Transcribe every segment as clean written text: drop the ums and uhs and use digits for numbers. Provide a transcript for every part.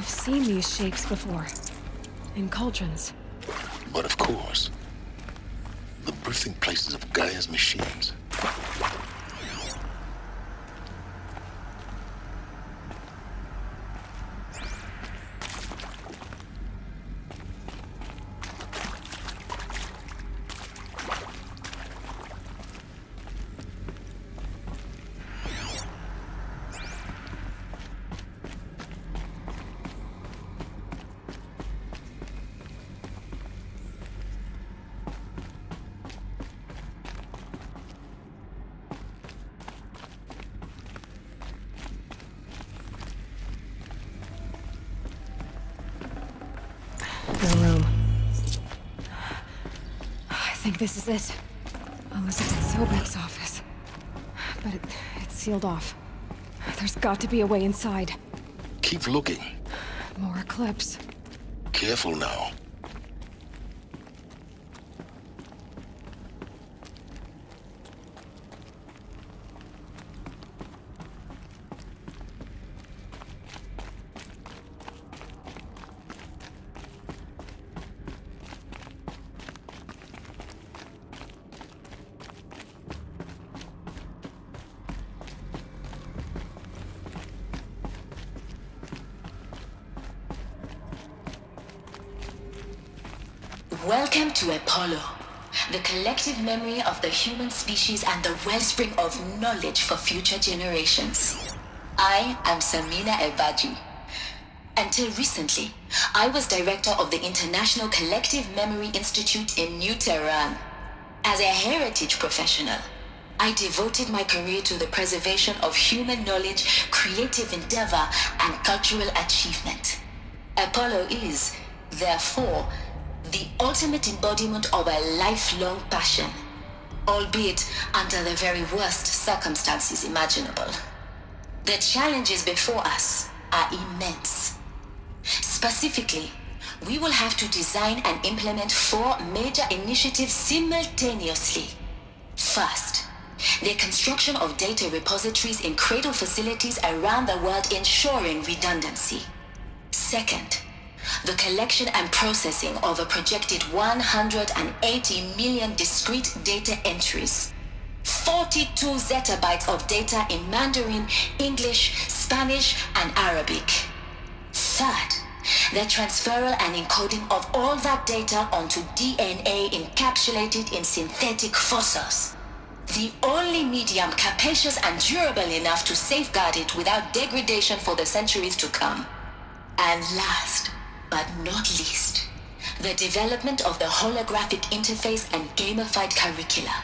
I've seen these shapes before. In cauldrons. But of course, the birthing places of Gaia's machines. The room. I think this is it. Elizabeth Sobek's office. But it's sealed off. There's got to be a way inside. Keep looking. More clips. Careful now. Welcome to Apollo, the collective memory of the human species and the wellspring of knowledge for future generations. I am Samina Ebaji. Until recently, I was director of the International Collective Memory Institute in New Tehran. As a heritage professional, I devoted my career to the preservation of human knowledge, creative endeavor, and cultural achievement. Apollo is, therefore, the ultimate embodiment of a lifelong passion, albeit under the very worst circumstances imaginable. The challenges before us are immense. Specifically, we will have to design and implement 4 major initiatives simultaneously. First, the construction of data repositories in cradle facilities around the world, ensuring redundancy. Second, the collection and processing of a projected 180 million discrete data entries. 42 zettabytes of data in Mandarin, English, Spanish, and Arabic. Third, the transferal and encoding of all that data onto DNA encapsulated in synthetic fossils. The only medium capacious and durable enough to safeguard it without degradation for the centuries to come. And last, but not least, the development of the holographic interface and gamified curricula,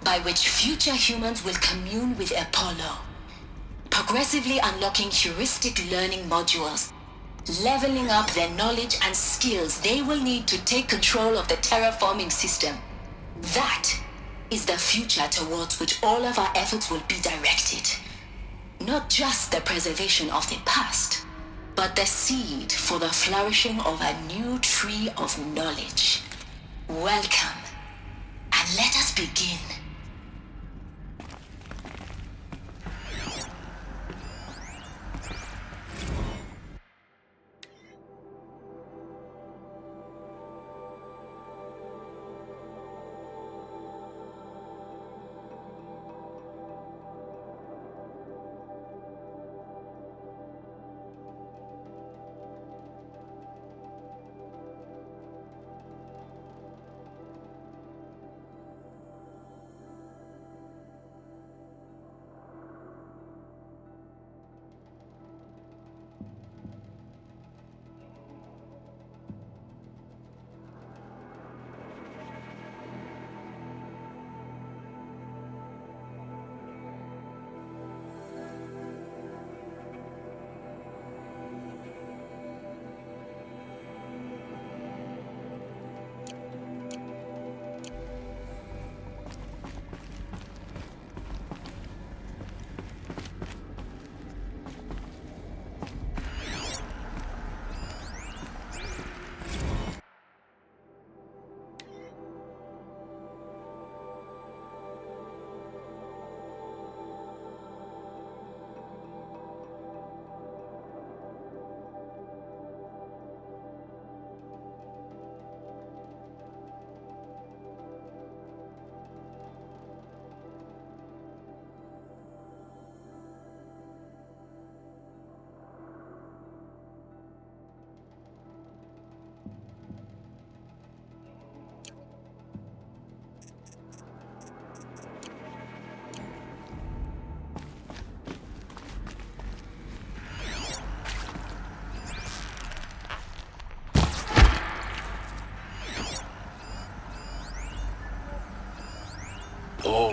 by which future humans will commune with Apollo, progressively unlocking heuristic learning modules, leveling up their knowledge and skills they will need to take control of the terraforming system. That is the future towards which all of our efforts will be directed. Not just the preservation of the past, but the seed for the flourishing of a new tree of knowledge. Welcome, and let us begin.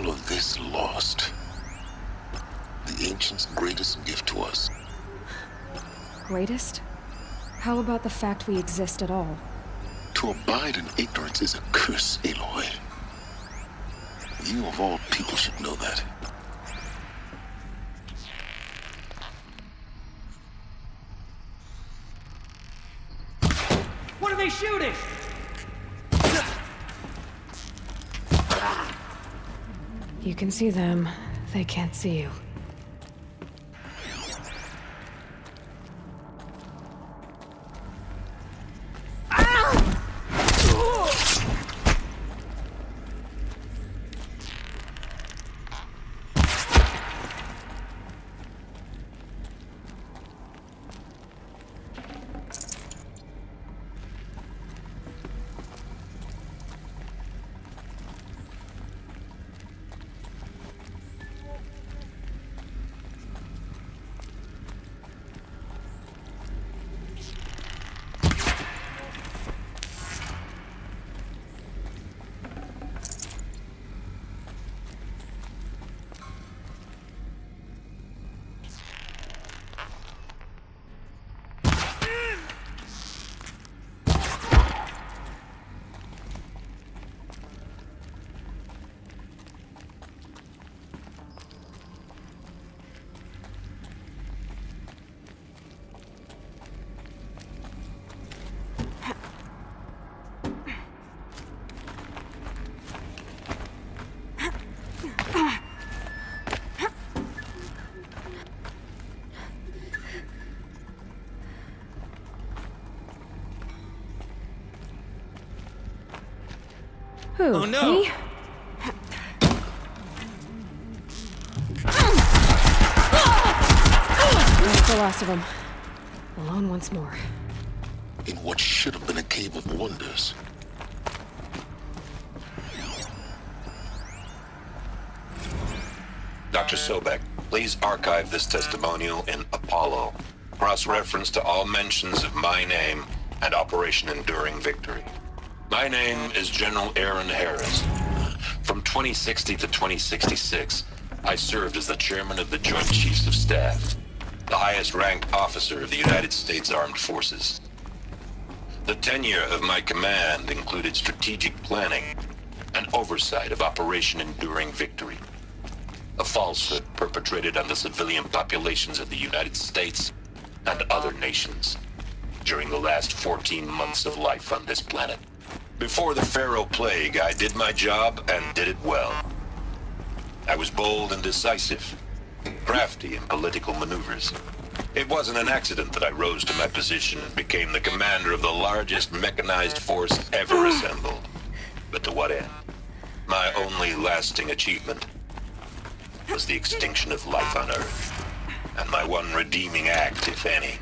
all of this lost, the Ancients' greatest gift to us. Greatest? How about the fact we exist at all? To abide in ignorance is a curse, Aloy. You of all people should know that. What are they shooting? You can see them. They can't see you. Who? Oh, no. Me? That's the last of them. Alone once more. In what should have been a cave of wonders. Dr. Sobek, please archive this testimonial in Apollo. Cross-reference to all mentions of my name and Operation Enduring Victory. My name is General Aaron Harris. From 2060 to 2066, I served as the chairman of the Joint Chiefs of Staff, the highest-ranked officer of the United States Armed Forces. The tenure of my command included strategic planning and oversight of Operation Enduring Victory, a falsehood perpetrated on the civilian populations of the United States and other nations during the last 14 months of life on this planet. Before the Pharaoh Plague, I did my job and did it well. I was bold and decisive, crafty in political maneuvers. It wasn't an accident that I rose to my position and became the commander of the largest mechanized force ever assembled. But to what end? My only lasting achievement was the extinction of life on Earth. And my one redeeming act, if any,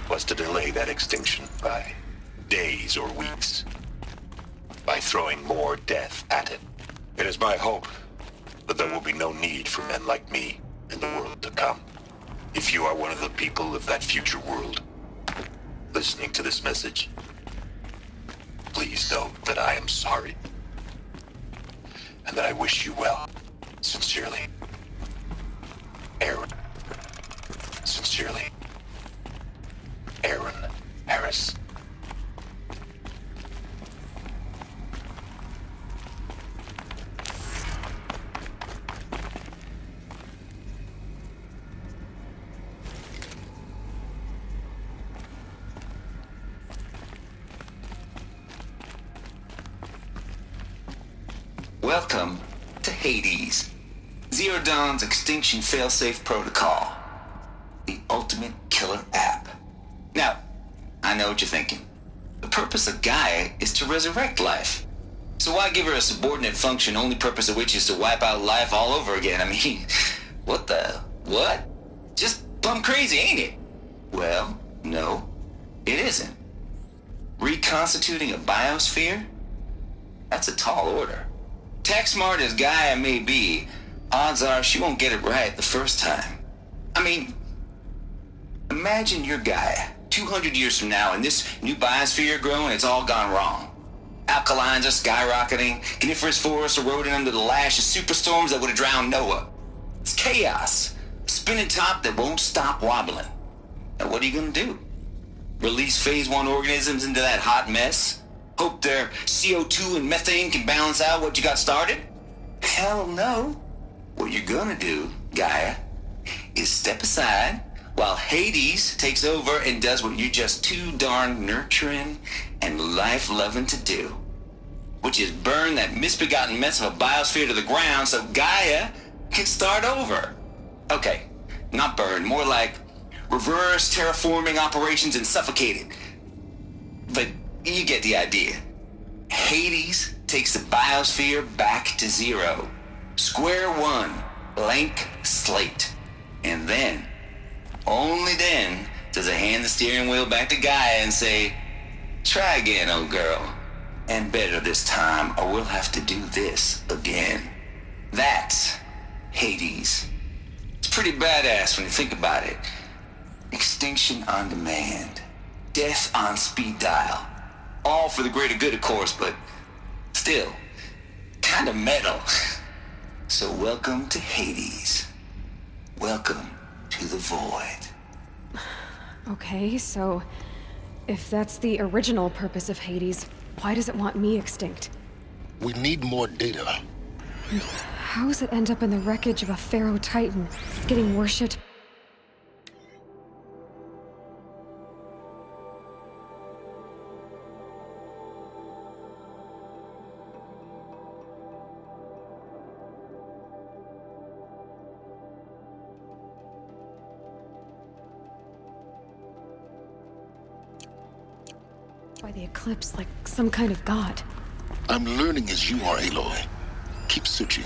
was to delay that extinction by days or weeks, by throwing more death at it. It is my hope that there will be no need for men like me in the world to come. If you are one of the people of that future world listening to this message, please know that I am sorry and that I wish you well. Sincerely, Aaron. Sincerely, Aaron Harris. Welcome to Hades, Zero Dawn's extinction failsafe protocol, the ultimate killer app. Now, I know what you're thinking. The purpose of Gaia is to resurrect life. So why give her a subordinate function, only purpose of which is to wipe out life all over again? I mean, what? Just plumb crazy, ain't it? Well, no, it isn't. Reconstituting a biosphere? That's a tall order. Tech smart as Gaia may be, odds are she won't get it right the first time. I mean, imagine you're Gaia, 200 years from now, and this new biosphere growing, it's all gone wrong. Alkalines are skyrocketing, coniferous forests eroding under the lash of superstorms that would have drowned Noah. It's chaos. A spinning top that won't stop wobbling. Now what are you gonna do? Release phase 1 organisms into that hot mess? Hope their CO2 and methane can balance out what you got started? Hell no. What you're gonna do, Gaia, is step aside while Hades takes over and does what you're just too darn nurturing and life-loving to do, which is burn that misbegotten mess of a biosphere to the ground so Gaia can start over. Okay, not burn, more like reverse terraforming operations and suffocate it. But you get the idea. Hades takes the biosphere back to zero. Square one, blank slate. And then, only then, does it hand the steering wheel back to Gaia and say, try again, old girl. And better this time, or we'll have to do this again. That's Hades. It's pretty badass when you think about it. Extinction on demand. Death on speed dial. All for the greater good, of course, but still, kind of metal. So welcome to Hades. Welcome to the void. Okay, so if that's the original purpose of Hades, why does it want me extinct? We need more data. How does it end up in the wreckage of a Pharaoh Titan, getting worshipped? By the eclipse, like some kind of god. I'm learning as you are, Aloy. Keep searching.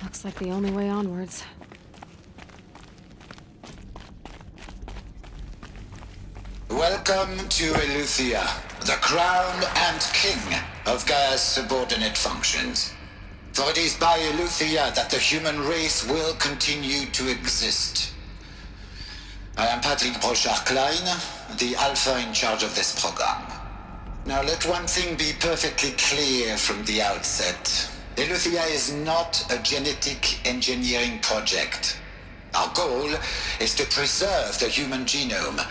Looks like the only way onwards. Welcome to Eleuthia, the crown and king of Gaia's subordinate functions. For it is by Eleuthia that the human race will continue to exist. I am Patrick Brochard-Klein, the alpha in charge of this program. Now let one thing be perfectly clear from the outset. Eleuthia is not a genetic engineering project. Our goal is to preserve the human genome,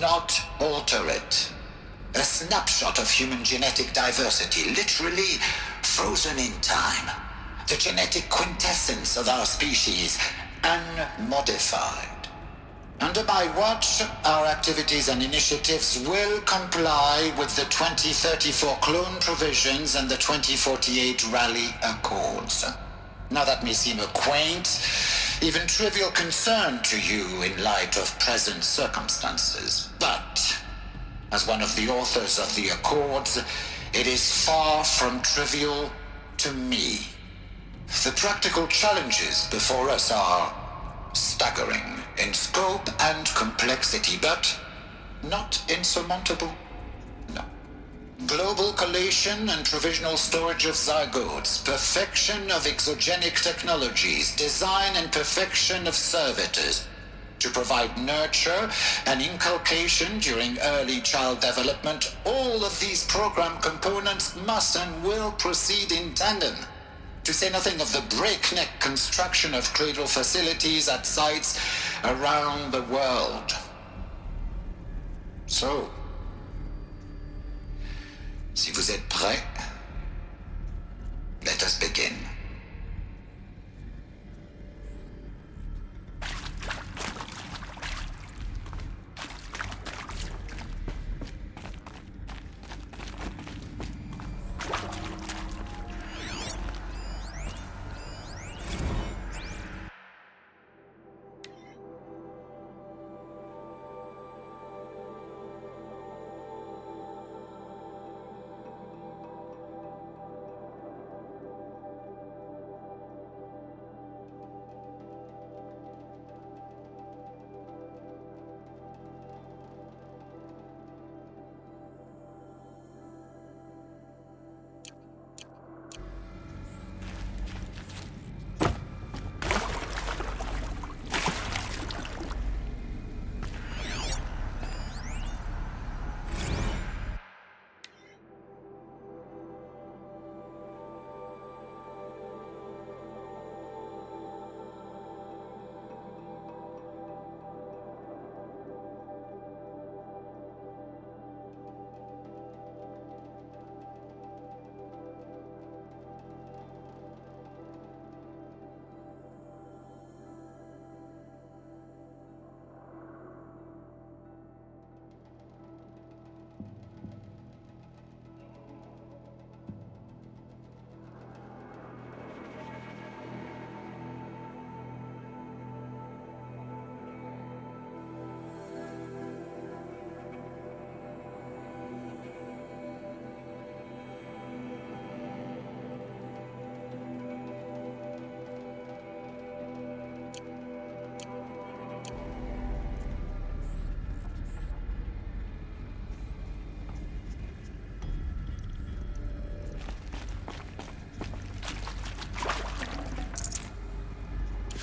not alter it. A snapshot of human genetic diversity, literally frozen in time. The genetic quintessence of our species, unmodified. Under my watch, our activities and initiatives will comply with the 2034 clone provisions and the 2048 Rally Accords. Now that may seem a quaint, even trivial concern to you in light of present circumstances, but as one of the authors of the Accords, it is far from trivial to me. The practical challenges before us are staggering in scope and complexity, but not insurmountable. No. Global collation and provisional storage of zygotes, perfection of exogenic technologies, design and perfection of servitors to provide nurture and inculcation during early child development. All of these program components must and will proceed in tandem. To say nothing of the breakneck construction of cradle facilities at sites around the world. So, si vous êtes prêts, let us begin.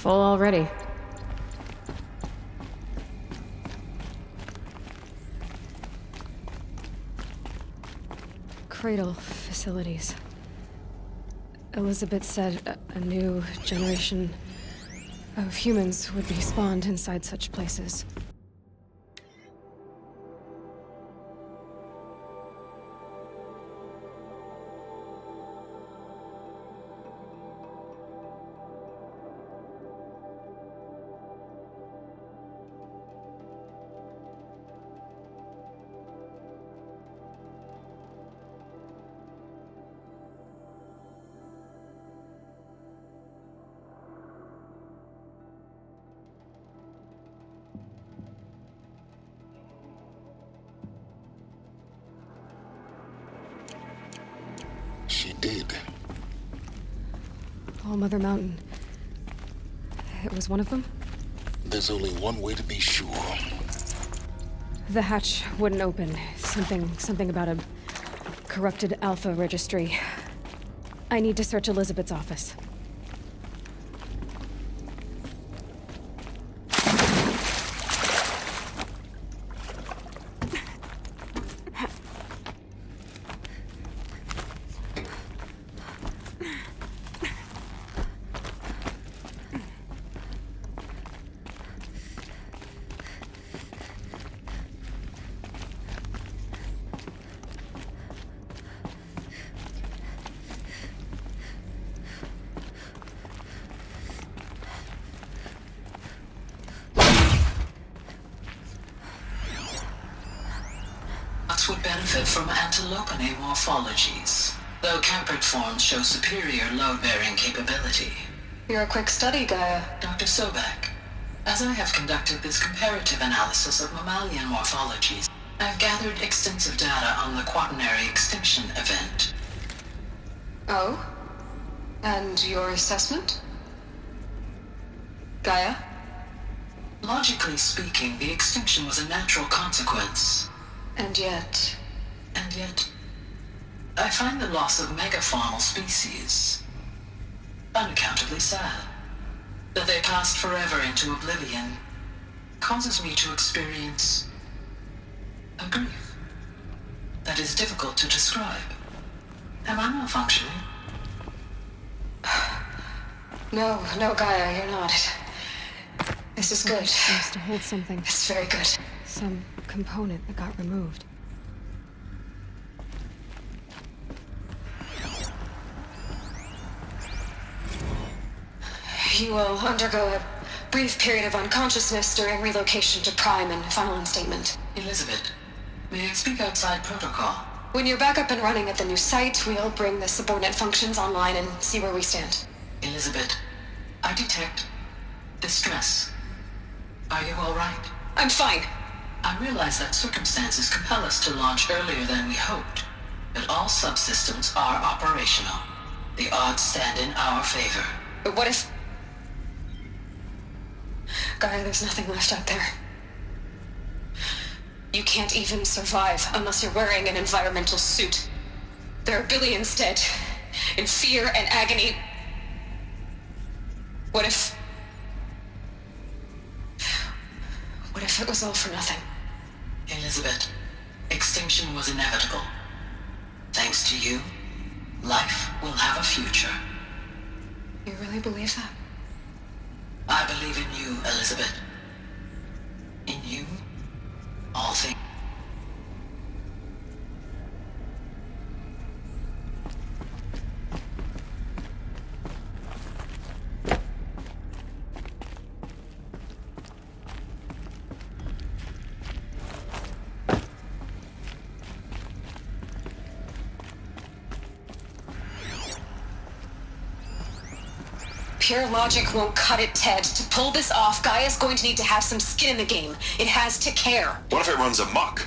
Full already. Cradle facilities. Elizabeth said a new generation of humans would be spawned inside such places. She did. All Mother Mountain. It was one of them? There's only one way to be sure. The hatch wouldn't open. Something about a corrupted Alpha registry. I need to search Elizabeth's office. perhaps would benefit from antilopinae morphologies, though campered forms show superior load-bearing capability. You're a quick study, Gaia. Dr. Sobek, as I have conducted this comparative analysis of mammalian morphologies, I've gathered extensive data on the quaternary extinction event. Oh? And your assessment? Gaia? Logically speaking, the extinction was a natural consequence. And yet, I find the loss of megafaunal species unaccountably sad. That they passed forever into oblivion causes me to experience a grief that is difficult to describe. Am I malfunctioning? No, Gaia, you're not. This is good. Seems to hold something. It's very good. Some component that got removed. You will undergo a brief period of unconsciousness during relocation to Prime and final instatement. Elizabeth, may I speak outside protocol? When you're back up and running at the new site, we'll bring the subordinate functions online and see where we stand. Elizabeth, I detect distress. Are you all right? I'm fine. I realize that circumstances compel us to launch earlier than we hoped, but all subsystems are operational. The odds stand in our favor. But what if... Gaia, there's nothing left out there. You can't even survive unless you're wearing an environmental suit. There are billions dead, in fear and agony. What if it was all for nothing? Elizabeth, extinction was inevitable. Thanks to you, life will have a future. You really believe that? I believe in you, Elizabeth. In you, all things. Pure logic won't cut it, Ted. To pull this off, Gaia's going to need to have some skin in the game. It has to care. What if it runs amok?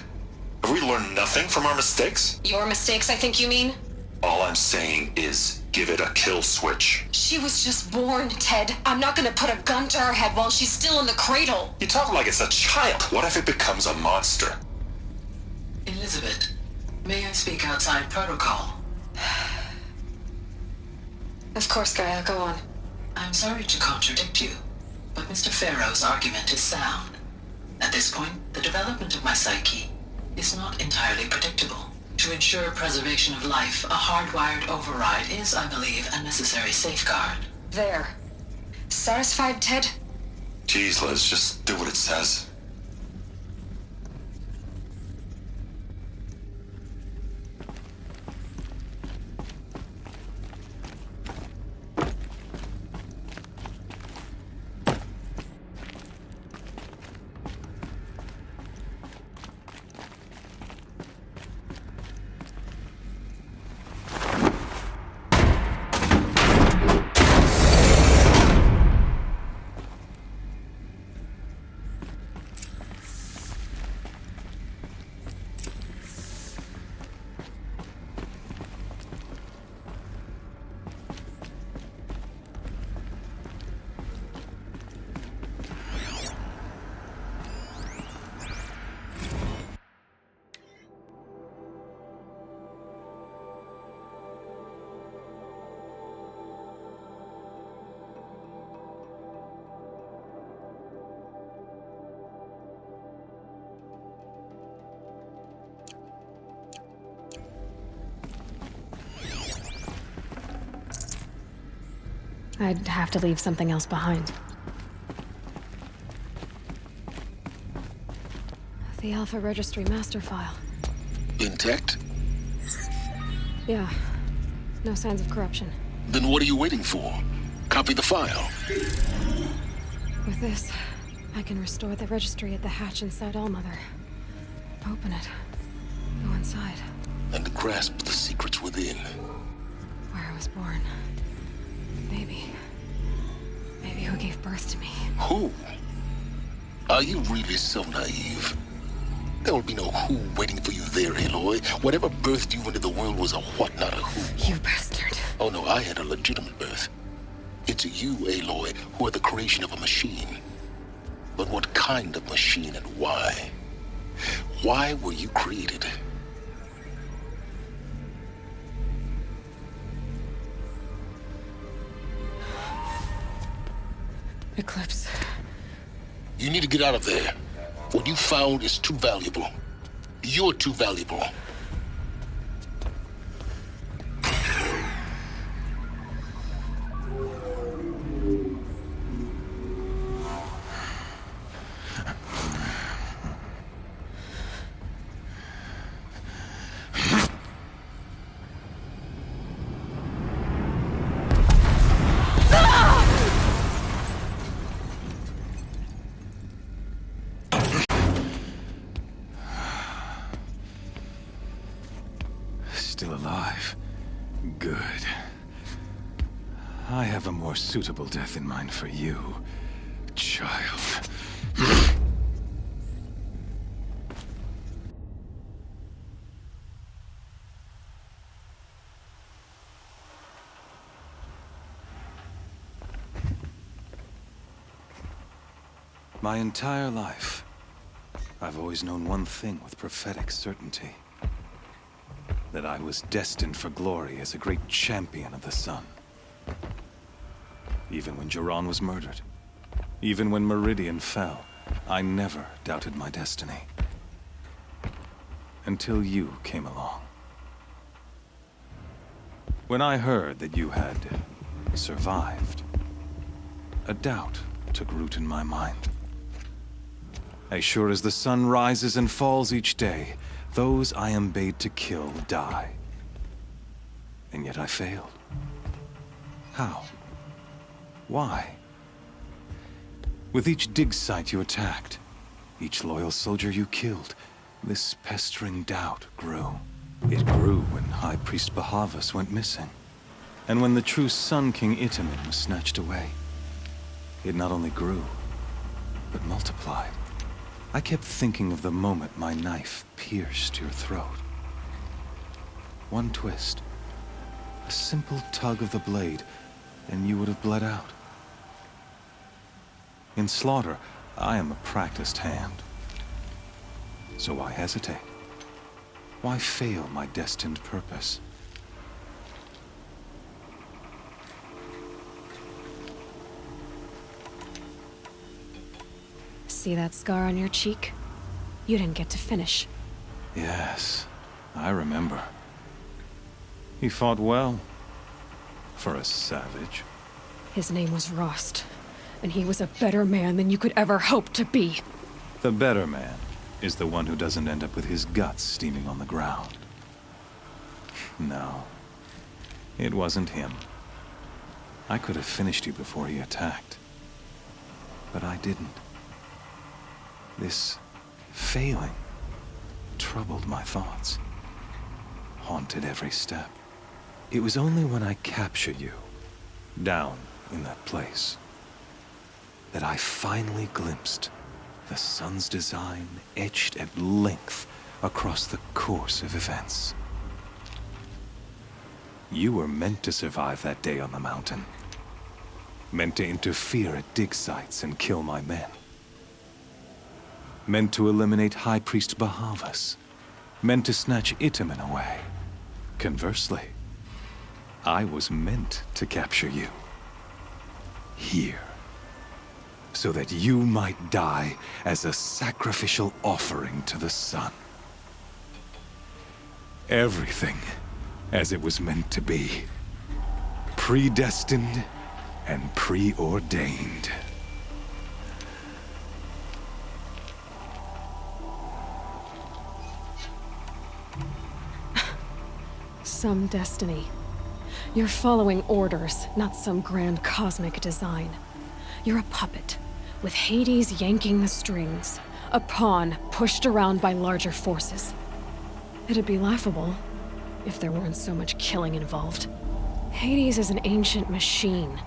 Have we learned nothing from our mistakes? Your mistakes, I think you mean? All I'm saying is, give it a kill switch. She was just born, Ted. I'm not gonna put a gun to her head while she's still in the cradle. You talk like it's a child. What if it becomes a monster? Elizabeth, may I speak outside protocol? Of course, Gaia, go on. I'm sorry to contradict you, but Mr. Farrow's argument is sound. At this point, the development of my psyche is not entirely predictable. To ensure preservation of life, a hardwired override is, I believe, a necessary safeguard. There. Satisfied, Ted? Jeez, Liz, just do what it says. I'd have to leave something else behind. The Alpha Registry master file. Intact? Yeah. No signs of corruption. Then what are you waiting for? Copy the file. With this, I can restore the registry at the hatch inside Allmother. Open it. Go inside. and grasp the secrets within. Where I was born. Maybe who gave birth to me. Who? Are you really so naive? There will be no who waiting for you there, Aloy. Whatever birthed you into the world was a what, not a who. You bastard. Oh no, I had a legitimate birth. It's you, Aloy, who are the creation of a machine. But what kind of machine and why? Why were you created? Eclipse. You need to get out of there. What you found is too valuable. You're too valuable. Still alive. Good. I have a more suitable death in mind for you, child. My entire life, I've always known one thing with prophetic certainty. That I was destined for glory as a great champion of the sun. Even when Jiran was murdered, even when Meridian fell, I never doubted my destiny. Until you came along. When I heard that you had survived, a doubt took root in my mind. As sure as the sun rises and falls each day, those I am bade to kill die. And yet I failed. How? Why? With each dig site you attacked, each loyal soldier you killed, this pestering doubt grew. It grew when High Priest Bahavas went missing, and when the true Sun King Itamen was snatched away. It not only grew, but multiplied. I kept thinking of the moment my knife pierced your throat. One twist, a simple tug of the blade, and you would have bled out. In slaughter, I am a practiced hand. So why hesitate? Why fail my destined purpose? See that scar on your cheek? You didn't get to finish. Yes, I remember. He fought well. For a savage. His name was Rost, and he was a better man than you could ever hope to be. The better man is the one who doesn't end up with his guts steaming on the ground. No, it wasn't him. I could have finished you before he attacked. But I didn't. This failing troubled my thoughts, haunted every step. It was only when I captured you, down in that place, that I finally glimpsed the sun's design etched at length across the course of events. You were meant to survive that day on the mountain. Meant to interfere at dig sites and kill my men. Meant to eliminate High Priest Bahavas. Meant to snatch Itamen away. Conversely, I was meant to capture you. Here. So that you might die as a sacrificial offering to the sun. Everything as it was meant to be. Predestined and preordained. Some destiny. You're following orders, not some grand cosmic design. You're a puppet, with Hades yanking the strings. A pawn pushed around by larger forces. It'd be laughable if there weren't so much killing involved. Hades is an ancient machine,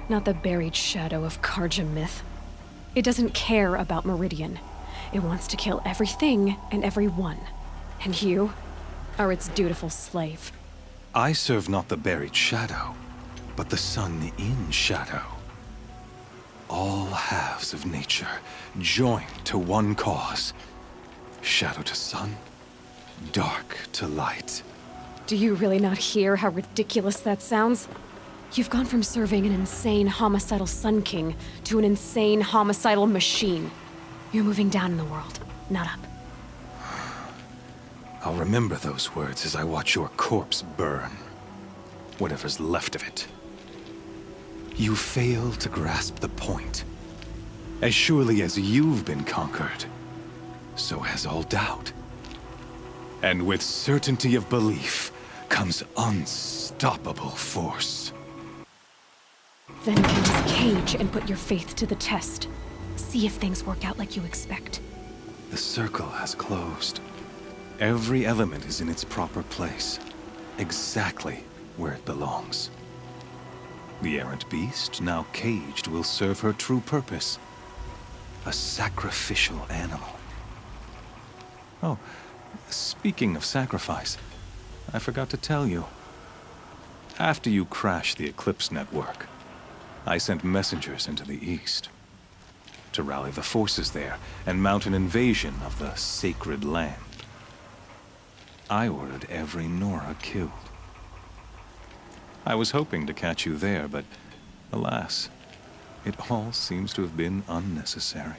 not the buried shadow of Karja myth. It doesn't care about Meridian. It wants to kill everything and everyone. And you are its dutiful slave. I serve not the buried shadow, but the sun in shadow. All halves of nature joined to one cause. Shadow to sun, dark to light. Do you really not hear how ridiculous that sounds? You've gone from serving an insane homicidal Sun King to an insane homicidal machine. You're moving down in the world, not up. I'll remember those words as I watch your corpse burn. Whatever's left of it. You fail to grasp the point. As surely as you've been conquered, so has all doubt. And with certainty of belief comes unstoppable force. Then enter this cage and put your faith to the test. See if things work out like you expect. The circle has closed. Every element is in its proper place, exactly where it belongs. The errant beast, now caged, will serve her true purpose. A sacrificial animal. Oh, speaking of sacrifice, I forgot to tell you. After you crashed the Eclipse network, I sent messengers into the east to rally the forces there and mount an invasion of the sacred land. I ordered every Nora killed. I was hoping to catch you there, but alas, it all seems to have been unnecessary.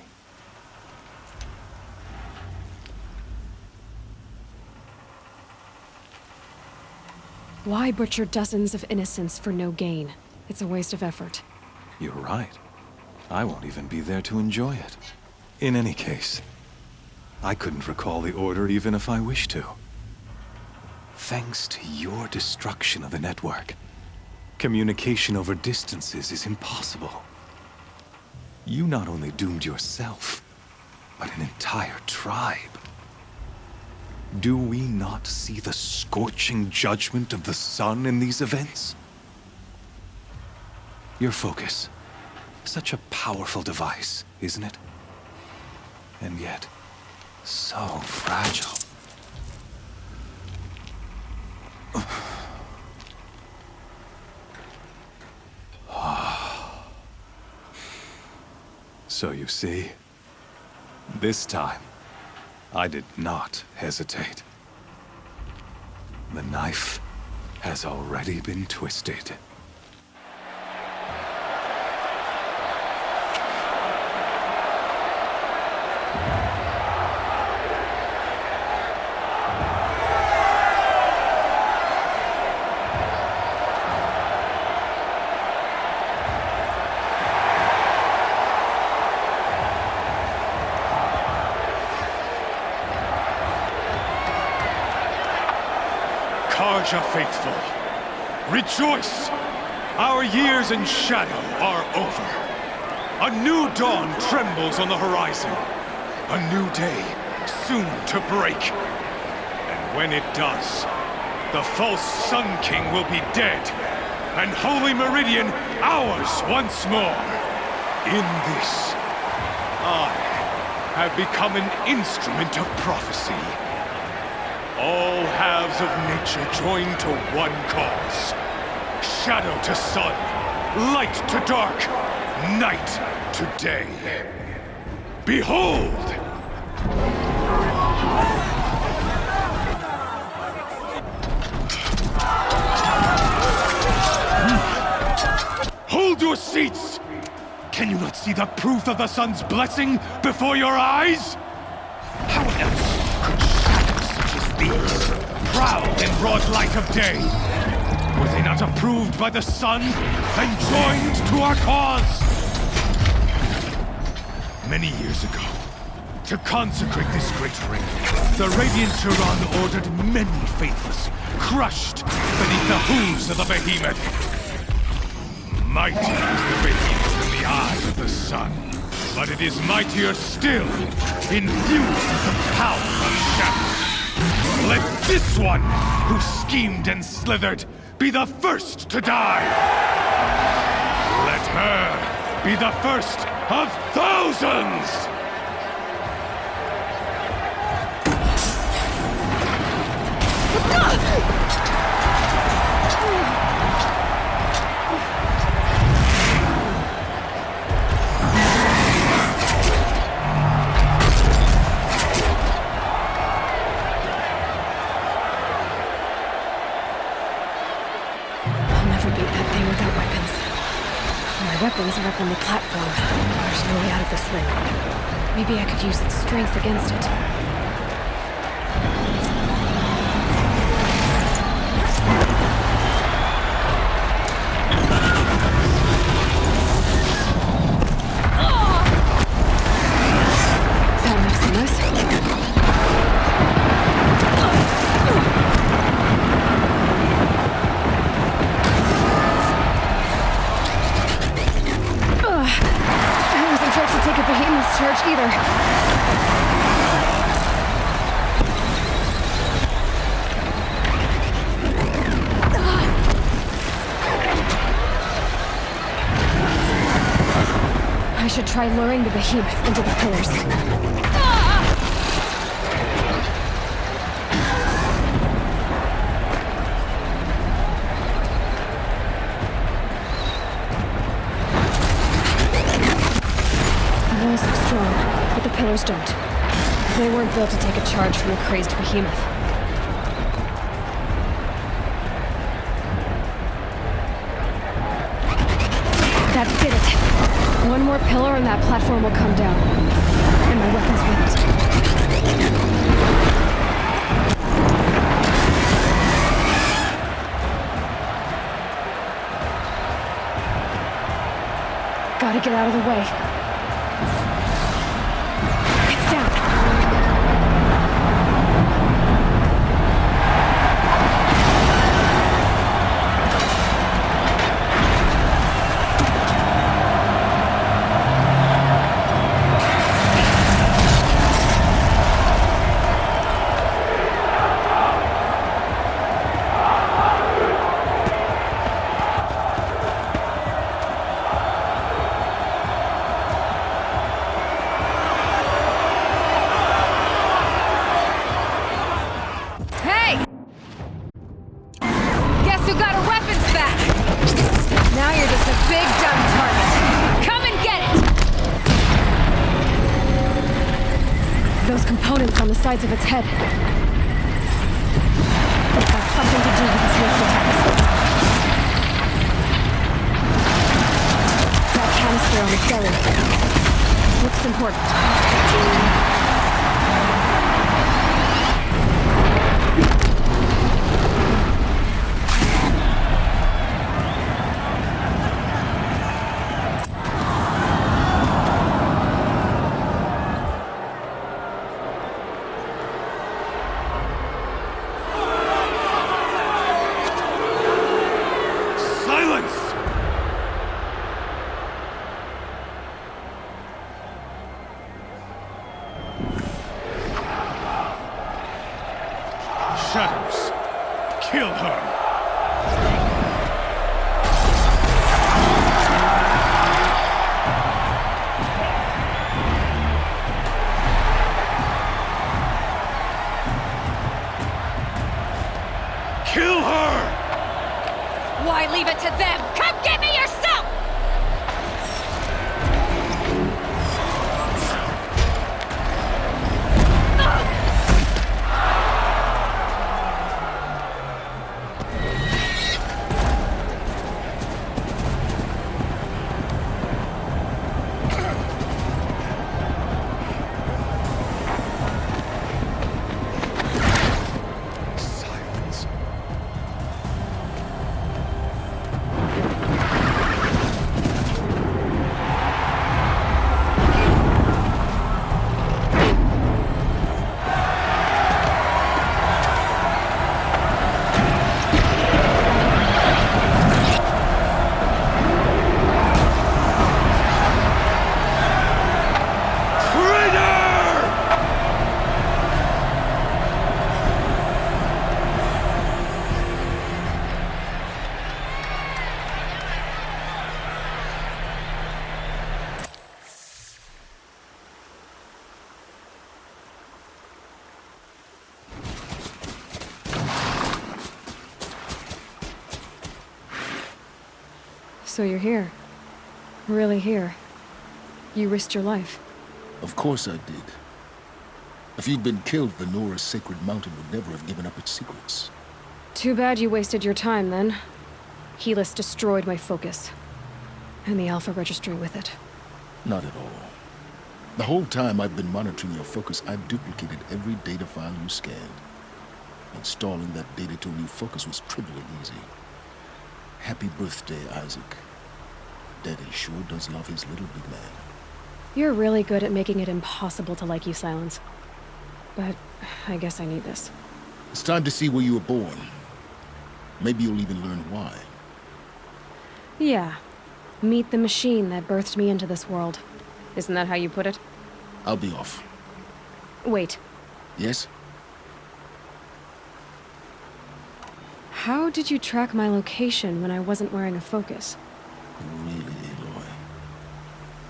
Why butcher dozens of innocents for no gain? It's a waste of effort. You're right. I won't even be there to enjoy it. In any case, I couldn't recall the order even if I wished to. Thanks to your destruction of the network, communication over distances is impossible. You not only doomed yourself, but an entire tribe. Do we not see the scorching judgment of the sun in these events? Your focus. Such a powerful device, isn't it? And yet, so fragile. So you see, this time, I did not hesitate. The knife has already been twisted. Karja faithful, rejoice! Our years in shadow are over. A new dawn trembles on the horizon. A new day soon to break. And when it does, the false Sun King will be dead, and Holy Meridian ours once more. In this, I have become an instrument of prophecy. All halves of nature joined to one cause. Shadow to sun, light to dark, night to day. Behold! Hold your seats! Can you not see the proof of the sun's blessing before your eyes? How else could shadows such as these prowl in broad light of day? Were they not approved by the sun and joined to our cause? Many years ago, to consecrate this great ring, the Radiant Turan ordered many faithless, crushed beneath the hooves of the behemoth. Mighty is the radiance in the eye of the sun, but it is mightier still, infused with the power of shadow. Let this one, who schemed and slithered, be the first to die! Let her be the first of thousands! Weapons are up on the platform. There's no way out of this ring. Maybe I could use its strength against it. That makes some noise. Take a behemoth's charge either. I should try luring the behemoth into the pillars. But the pillars don't. They weren't built to take a charge from a crazed behemoth. That did it! One more pillar and that platform will come down. And my weapons with it. Gotta get out of the way. On the sides of its head. It has something to do with its lift attacks. That canister on its belly looks important. Shadows, kill her! Kill her! Why leave it to them? Come get me yourself! So you're here. Really here. You risked your life. Of course I did. If you'd been killed, the Nora's sacred mountain would never have given up its secrets. Too bad you wasted your time, then. Helis destroyed my focus. And the Alpha Registry with it. Not at all. The whole time I've been monitoring your focus, I've duplicated every data file you scanned. Installing that data to a new focus was trivially easy. Happy birthday, Isaac. Daddy sure does love his little big man. You're really good at making it impossible to like you, Silence. But I guess I need this. It's time to see where you were born. Maybe you'll even learn why. Yeah. Meet the machine that birthed me into this world. Isn't that how you put it? I'll be off. Wait. Yes? How did you track my location when I wasn't wearing a focus? Really, Aloy?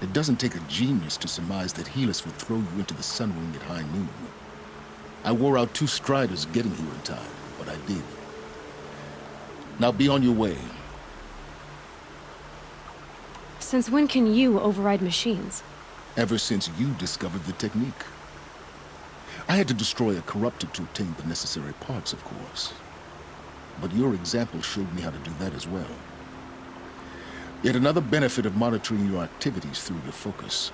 It doesn't take a genius to surmise that Helis would throw you into the sun ring at high noon. I wore out 2 striders getting here in time, but I did. Now be on your way. Since when can you override machines? Ever since you discovered the technique. I had to destroy a corrupted to obtain the necessary parts, of course. But your example showed me how to do that as well. Yet another benefit of monitoring your activities through your focus.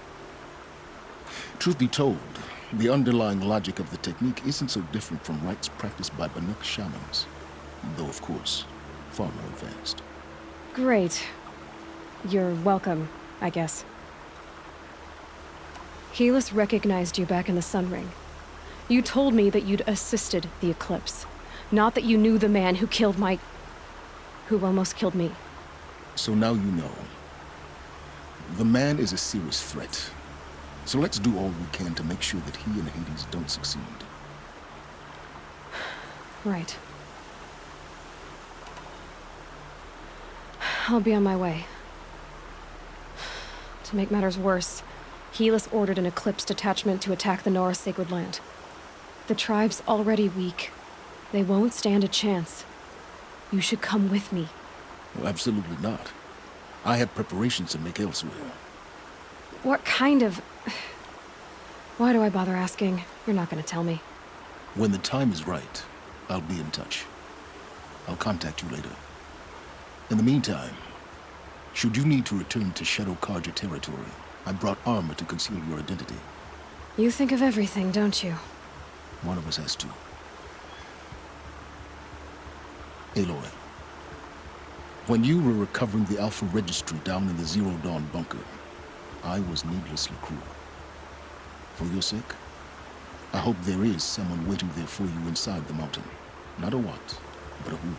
Truth be told, the underlying logic of the technique isn't so different from rites practiced by Banuk shamans. Though, of course, far more advanced. Great. You're welcome, I guess. Helis recognized you back in the Sun Ring. You told me that you'd assisted the eclipse. Not that you knew the man who killed my... who almost killed me. So now you know. The man is a serious threat. So let's do all we can to make sure that he and Hades don't succeed. Right. I'll be on my way. To make matters worse, Helis ordered an Eclipse detachment to attack the Nora Sacred Land. The tribe's already weak. They won't stand a chance. You should come with me. Well, absolutely not. I have preparations to make elsewhere. What kind of... Why do I bother asking? You're not gonna tell me. When the time is right, I'll be in touch. I'll contact you later. In the meantime, should you need to return to Shadow Karja territory, I brought armor to conceal your identity. You think of everything, don't you? One of us has to. Aloy, when you were recovering the Alpha Registry down in the Zero Dawn bunker, I was needlessly cruel. For your sake, I hope there is someone waiting there for you inside the mountain. Not a what, but a who.